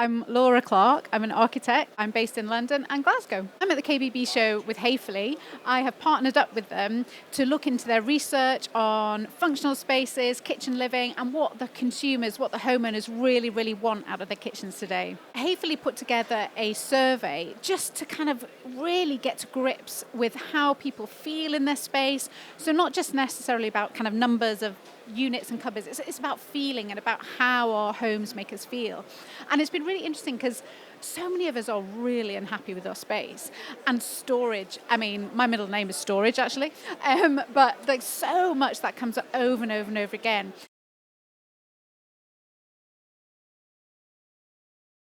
I'm Laura Clark. I'm an architect. I'm based in London and Glasgow. I'm at the KBB show with Hafele. I have partnered up with them to look into their research on functional spaces, kitchen living, and what the consumers, what the homeowners really, really want out of their kitchens today. Hafele put together a survey just to kind of really get to grips with how people feel in their space. So not just necessarily about kind of numbers of units and cupboards. It's about feeling and about how our homes make us feel. And it's been really interesting because so many of us are really unhappy with our space. And storage, I mean, my middle name is Storage actually, but like so much that comes up over and over and over again.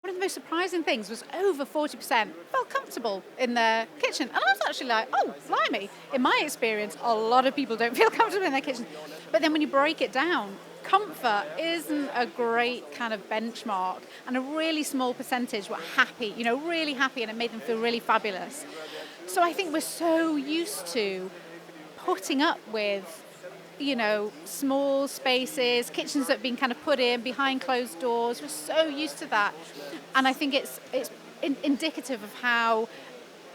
One of the most surprising things was over 40% felt comfortable in their kitchen. And I was actually like, oh, blimey. In my experience, a lot of people don't feel comfortable in their kitchen. But then when you break it down, comfort isn't a great kind of benchmark. And a really small percentage were happy, really happy, and it made them feel really fabulous. So I think we're so used to putting up with small spaces, kitchens that have been kind of put in behind closed doors. We're so used to that. And I think it's indicative of how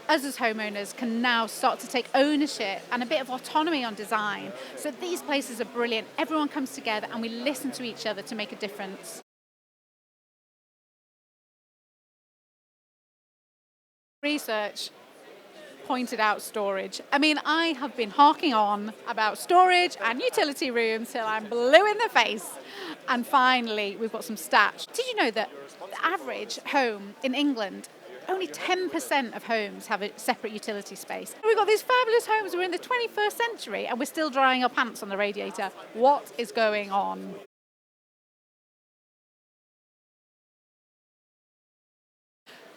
us as homeowners can now start to take ownership and a bit of autonomy on design. So these places are brilliant. Everyone comes together and we listen to each other to make a difference. Research pointed out storage. I mean, I have been harking on about storage and utility rooms till I'm blue in the face. And finally, we've got some stats. Did you know that the average home in England, only 10% of homes have a separate utility space? We've got these fabulous homes, we're in the 21st century, and we're still drying our pants on the radiator. What is going on?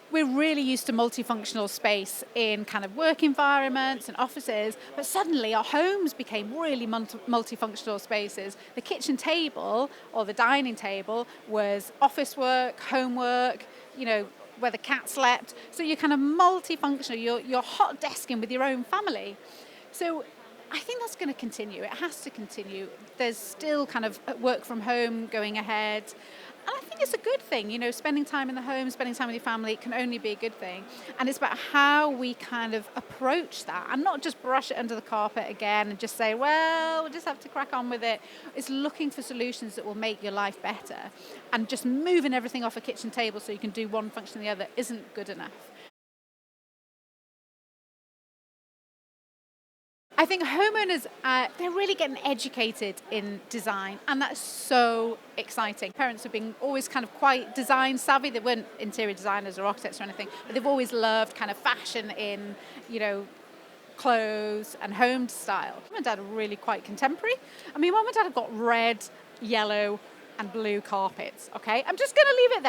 We're really used to multifunctional space in kind of work environments and offices, but suddenly our homes became really multifunctional spaces. The kitchen table or the dining table was office work, homework, where the cat slept. So you're kind of multifunctional, you're hot desking with your own family. So I think that's going to continue. It has to continue. There's still kind of work from home going ahead. And I think it's a good thing, spending time in the home, spending time with your family, it can only be a good thing. And it's about how we kind of approach that and not just brush it under the carpet again and just say, well, we'll just have to crack on with it. It's looking for solutions that will make your life better. And just moving everything off a kitchen table so you can do one function or the other isn't good enough. I think homeowners, they're really getting educated in design, and that's so exciting. Parents have been always kind of quite design savvy. They weren't interior designers or architects or anything, but they've always loved kind of fashion in, clothes and home style. Mum and Dad are really quite contemporary. I mean, Mum and Dad have got red, yellow, and blue carpets, okay? I'm just going to leave it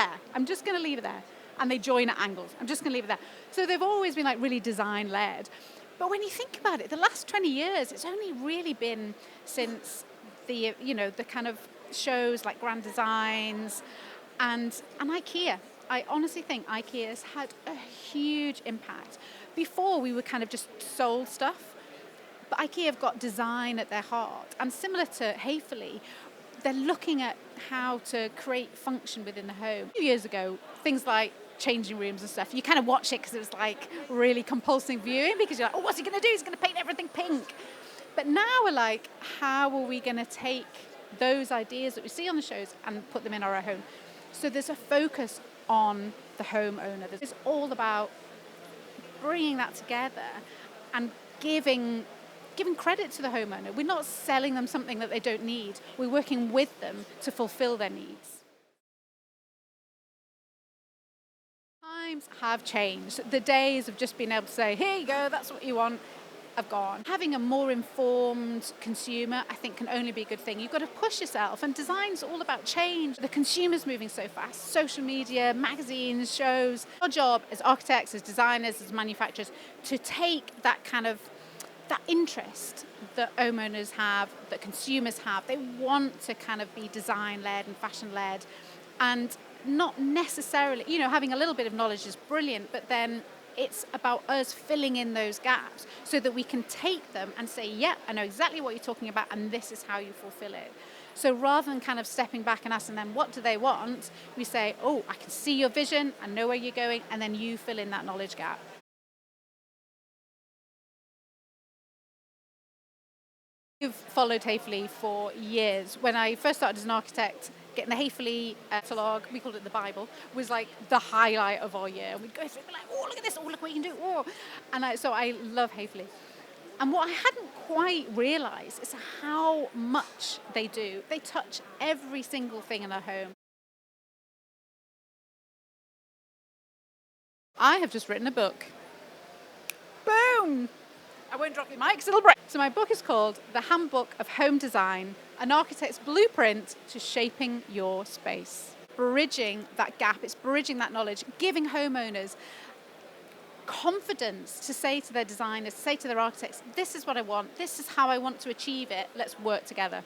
there. And they join at angles. I'm just going to leave it there. So they've always been like really design-led. But when you think about it, the last 20 years, it's only really been since the kind of shows like Grand Designs and IKEA. I honestly think IKEA has had a huge impact. Before, we were kind of just sold stuff, but IKEA have got design at their heart. And similar to Hafele, they're looking at how to create function within the home. A few years ago, things like changing rooms and stuff, you kind of watch it because it was like really compulsive viewing because you're like, oh, what's he going to do? He's going to paint everything pink. But now we're like, how are we going to take those ideas that we see on the shows and put them in our home? So there's a focus on the homeowner. It's all about bringing that together and giving credit to the homeowner. We're not selling them something that they don't need. We're working with them to fulfill their needs. Times have changed. The days of just being able to say, here you go, that's what you want, have gone. Having a more informed consumer, I think, can only be a good thing. You've got to push yourself, and design's all about change. The consumer's moving so fast. Social media, magazines, shows. Our job as architects, as designers, as manufacturers, to take that kind of that interest that homeowners have, that consumers have. They want to kind of be design-led and fashion-led, and not necessarily, having a little bit of knowledge is brilliant, but then it's about us filling in those gaps so that we can take them and say, yeah, I know exactly what you're talking about, and this is how you fulfill it. So rather than kind of stepping back and asking them, what do they want? We say, oh, I can see your vision, I know where you're going, and then you fill in that knowledge gap. I've followed Hafele for years. When I first started as an architect, getting the Hafele catalog, we called it the Bible, was like the highlight of our year. And we'd go through it and be like, oh, look at this, oh, look what you can do, oh. So I love Hafele. And what I hadn't quite realised is how much they do. They touch every single thing in our home. I have just written a book. Boom! I won't drop your mic because it'll break. So my book is called The Handbook of Home Design, an architect's blueprint to shaping your space. Bridging that gap, it's bridging that knowledge, giving homeowners confidence to say to their designers, say to their architects, this is what I want, this is how I want to achieve it, let's work together.